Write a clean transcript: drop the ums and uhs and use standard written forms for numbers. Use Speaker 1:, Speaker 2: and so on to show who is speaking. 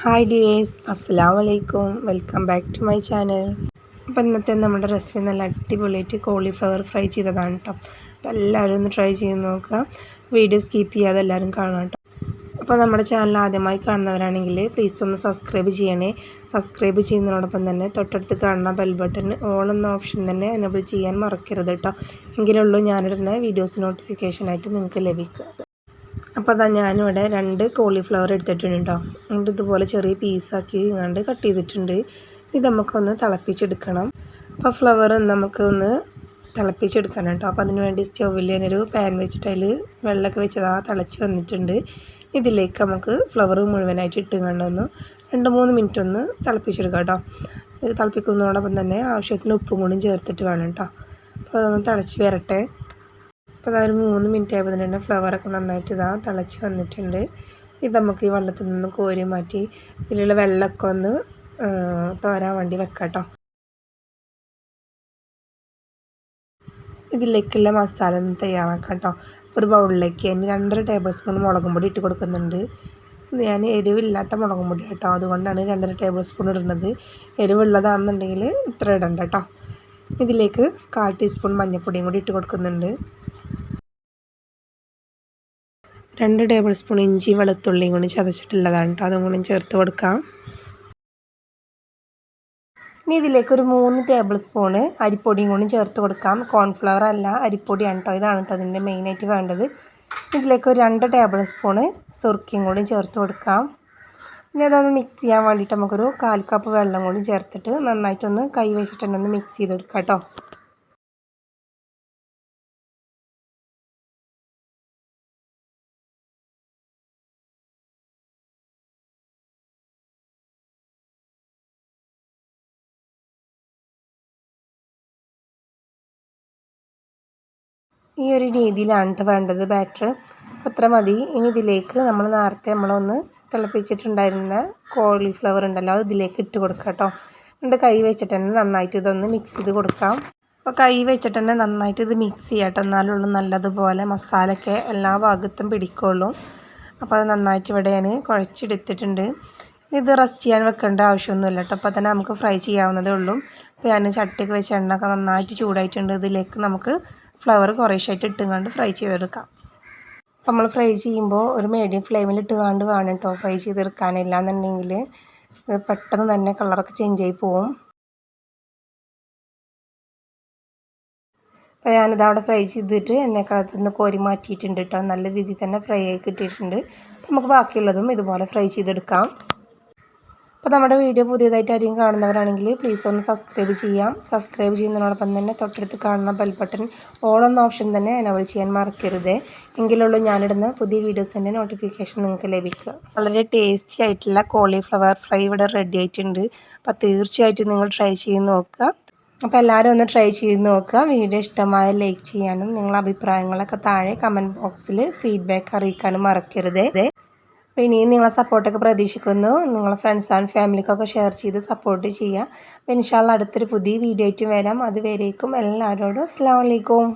Speaker 1: Hi dears, അസ്സലാമു അലൈക്കും. Welcome back to my channel. അപ്പോൾ ഇന്നത്തെ നമ്മുടെ റെസിപ്പി നല്ല അടിപൊളിയായിട്ട് കോളിഫ്ലവർ ഫ്രൈ ചെയ്തതാണ് കേട്ടോ. അപ്പോൾ എല്ലാവരും ഒന്ന് ട്രൈ ചെയ്ത് നോക്കുക. വീഡിയോ സ്കിപ്പ് ചെയ്യാതെ എല്ലാവരും കാണാം കേട്ടോ. അപ്പോൾ നമ്മുടെ ചാനൽ ആദ്യമായി കാണുന്നവരാണെങ്കിൽ പ്ലീസ് ഒന്ന് സബ്സ്ക്രൈബ് ചെയ്യണേ. സബ്സ്ക്രൈബ് ചെയ്യുന്നതിനോടൊപ്പം തന്നെ തൊട്ടടുത്ത് കാണുന്ന ബെൽ ബട്ടൺ ഓൾ എന്ന ഓപ്ഷൻ തന്നെ എനേബിൾ ചെയ്യാൻ മറക്കരുത് കേട്ടോ. എങ്കിലുള്ളൂ ഞാനിടുന്ന വീഡിയോസ് നോട്ടിഫിക്കേഷനായിട്ട് നിങ്ങൾക്ക് ലഭിക്കുക. അപ്പോൾ അതാ ഞാനിവിടെ 2 കോളിഫ്ലവർ എടുത്തിട്ടുണ്ട് കേട്ടോ. എന്നിട്ട് ഇതുപോലെ ചെറിയ പീസാക്കി കട്ട് ചെയ്തിട്ടുണ്ട്. ഇത് നമുക്കൊന്ന് തിളപ്പിച്ചെടുക്കണം. അപ്പോൾ ഫ്ലവർ നമുക്കൊന്ന് തിളപ്പിച്ചെടുക്കണം കേട്ടോ. അപ്പോൾ അതിന് വേണ്ടി സ്റ്റൗവിൽ ഞാനൊരു പാൻ വെച്ചിട്ട് അതിൽ വെള്ളമൊക്കെ വെച്ചത് തിളച്ച് വന്നിട്ടുണ്ട്. ഇതിലേക്ക് നമുക്ക് ഫ്ലവർ മുഴുവനായിട്ട് ഇട്ട് കണ്ടൊന്ന് 2-3 മിനിറ്റ് ഒന്ന് തിളപ്പിച്ചെടുക്കാം കേട്ടോ. ഇത് തിളപ്പിക്കുന്നതോടൊപ്പം തന്നെ ആവശ്യത്തിന് ഉപ്പും കൂടി ചേർത്തിട്ട് വേണം കേട്ടോ. അപ്പോൾ അതൊന്ന് തിളച്ച് വരട്ടെ. അപ്പോൾ അതൊരു 3 മിനിറ്റ് ആയപ്പോൾ തന്നെ ഫ്ലവറൊക്കെ നന്നായിട്ട് തിളച്ച് വന്നിട്ടുണ്ട്. ഇത് നമുക്ക് ഈ വെള്ളത്തിൽ നിന്ന് കോരി മാറ്റി ഇതിലുള്ള വെള്ളമൊക്കെ ഒന്ന് തോരാൻ വേണ്ടി വെക്കാം കേട്ടോ. ഇതിലേക്കുള്ള മസാല ഒന്ന് തയ്യാറാക്കാം കേട്ടോ. ഒരു ബൗളിലേക്ക് ഞാൻ 2.5 ടേബിൾ സ്പൂൺ മുളകും പൊടി ഇട്ട് കൊടുക്കുന്നുണ്ട്. ഞാൻ എരിവില്ലാത്ത മുളകും പൊടി കേട്ടോ, അതുകൊണ്ടാണ് 2.5 ടേബിൾ സ്പൂൺ ഇടുന്നത്. എരിവുള്ളതാണെന്നുണ്ടെങ്കിൽ ഇത്ര ഇടണ്ട കേട്ടോ. ഇതിലേക്ക് 1/4 ടീസ്പൂൺ മഞ്ഞൾപ്പൊടിയും കൂടി ഇട്ട് കൊടുക്കുന്നുണ്ട്. 2 ടേബിൾ സ്പൂൺ ഇഞ്ചി വെളുത്തുള്ളിയും കൂടി ചതച്ചിട്ടുള്ളതാണ് കേട്ടോ, അതും കൂടി ചേർത്ത് കൊടുക്കാം. ഇനി ഇതിലേക്ക് ഒരു 3 ടേബിൾ സ്പൂണ് അരിപ്പൊടിയും കൂടി ചേർത്ത് കൊടുക്കാം. കോൺഫ്ലവർ അല്ല, അരിപ്പൊടിയാണ് കേട്ടോ. ഇതാണ് കേട്ടോ അതിൻ്റെ മെയിനായിട്ട് വേണ്ടത്. ഇതിലേക്ക് ഒരു 2 ടേബിൾ സ്പൂണ് സുർക്കയും കൂടി ചേർത്ത് കൊടുക്കാം. ഇനി അതൊന്ന് മിക്സ് ചെയ്യാൻ വേണ്ടിയിട്ട് നമുക്കൊരു 1/4 കപ്പ് വെള്ളം കൂടി ചേർത്തിട്ട് നന്നായിട്ടൊന്ന് കൈ വെച്ചിട്ടൊന്ന് മിക്സ് ചെയ്തെടുക്കാം കേട്ടോ. ഈ ഒരു രീതിയിലാണ് വേണ്ടത് ബാറ്റർ. അത്ര മതി. ഇനി ഇതിലേക്ക് നമ്മളൊന്ന് തിളപ്പിച്ചിട്ടുണ്ടായിരുന്ന കോളിഫ്ലവർ ഉണ്ടല്ലോ, അത് ഇതിലേക്ക് ഇട്ട് കൊടുക്കാം കേട്ടോ. എന്നിട്ട് കൈ വെച്ചിട്ട് തന്നെ നന്നായിട്ട് ഇതൊന്ന് മിക്സ് ചെയ്ത് കൊടുക്കാം. അപ്പോൾ കൈ വെച്ചിട്ട് തന്നെ നന്നായിട്ട് ഇത് മിക്സ് ചെയ്യാം കേട്ടോ, എന്നാലുള്ളൂ നല്ലതുപോലെ മസാലയൊക്കെ എല്ലാ ഭാഗത്തും പിടിക്കുള്ളൂ. അപ്പോൾ അത് നന്നായിട്ട് ഇവിടെ ഞാൻ കുഴച്ചെടുത്തിട്ടുണ്ട്. ഇത് റെസ്റ്റ് ചെയ്യാൻ വെക്കേണ്ട ആവശ്യമൊന്നുമില്ല കേട്ടോ. അപ്പോൾ തന്നെ നമുക്ക് ഫ്രൈ ചെയ്യാവുന്നതേ ഉള്ളൂ. അപ്പോൾ ഞാൻ ചട്ടിയൊക്കെ വെച്ച് എണ്ണയൊക്കെ നന്നായിട്ട് ചൂടായിട്ടുണ്ട്. ഇതിലേക്ക് നമുക്ക് ഫ്ലവർ കുറേശ്ശായിട്ട് ഇട്ടുകൊണ്ട് ഫ്രൈ ചെയ്തെടുക്കാം. അപ്പോൾ നമ്മൾ ഫ്രൈ ചെയ്യുമ്പോൾ ഒരു മീഡിയം ഫ്ലെയിമിൽ ഇട്ടുകൊണ്ട് വേണം കേട്ടോ ഫ്രൈ ചെയ്തെടുക്കാനില്ല എന്നുണ്ടെങ്കിൽ പെട്ടെന്ന് തന്നെ കളറൊക്കെ ചേഞ്ച് ആയി പോവും. അപ്പോൾ ഞാനിത് അവിടെ ഫ്രൈ ചെയ്തിട്ട് എണ്ണക്കകത്ത് നിന്ന് കോരി മാറ്റിയിട്ടുണ്ട് കേട്ടോ. നല്ല രീതിയിൽ തന്നെ ഫ്രൈ ആയി കിട്ടിയിട്ടുണ്ട്. നമുക്ക് ബാക്കിയുള്ളതും ഇതുപോലെ ഫ്രൈ ചെയ്തെടുക്കാം. അപ്പോൾ നമ്മുടെ വീഡിയോ പുതിയതായിട്ട് ആരെയും കാണുന്നവരാണെങ്കിൽ പ്ലീസ് ഒന്ന് സബ്സ്ക്രൈബ് ചെയ്യാം. സബ്സ്ക്രൈബ് ചെയ്യുന്നതിനോടൊപ്പം തന്നെ തൊട്ടടുത്ത് കാണുന്ന ബെൽ ബട്ടൺ ഓൾ എന്ന ഓപ്ഷൻ തന്നെ എനേബിൾ ചെയ്യാൻ മറക്കരുത്. എങ്കിലുള്ളൂ ഞാനിടുന്ന പുതിയ വീഡിയോസിൻ്റെ നോട്ടിഫിക്കേഷൻ നിങ്ങൾക്ക് ലഭിക്കുക. വളരെ ടേസ്റ്റി ആയിട്ടുള്ള കോളിഫ്ലവർ ഫ്രൈ ഇവിടെ റെഡി ആയിട്ടുണ്ട്. അപ്പോൾ തീർച്ചയായിട്ടും നിങ്ങൾ ട്രൈ ചെയ്ത് നോക്കുക. അപ്പോൾ എല്ലാവരും ഒന്ന് ട്രൈ ചെയ്ത് നോക്കുക. വീഡിയോ ഇഷ്ടമായ ലൈക്ക് ചെയ്യാനും നിങ്ങളുടെ അഭിപ്രായങ്ങളൊക്കെ താഴെ കമൻറ്റ് ബോക്സിൽ ഫീഡ്ബാക്ക് അറിയിക്കാനും മറക്കരുത്. അപ്പോൾ ഇനിയും നിങ്ങളെ സപ്പോർട്ടൊക്കെ പ്രതീക്ഷിക്കുന്നു. നിങ്ങളെ ഫ്രണ്ട്സ് ആൻഡ് ഫാമിലിക്കൊക്കെ ഷെയർ ചെയ്ത് സപ്പോർട്ട് ചെയ്യുക. അപ്പോൾ ഇൻഷാ അല്ലാഹ് അടുത്തൊരു പുതിയ വീഡിയോ ആയിട്ട് വരാം. അതുവരേക്കും എല്ലാവരോടും അസ്സലാമു അലൈക്കും.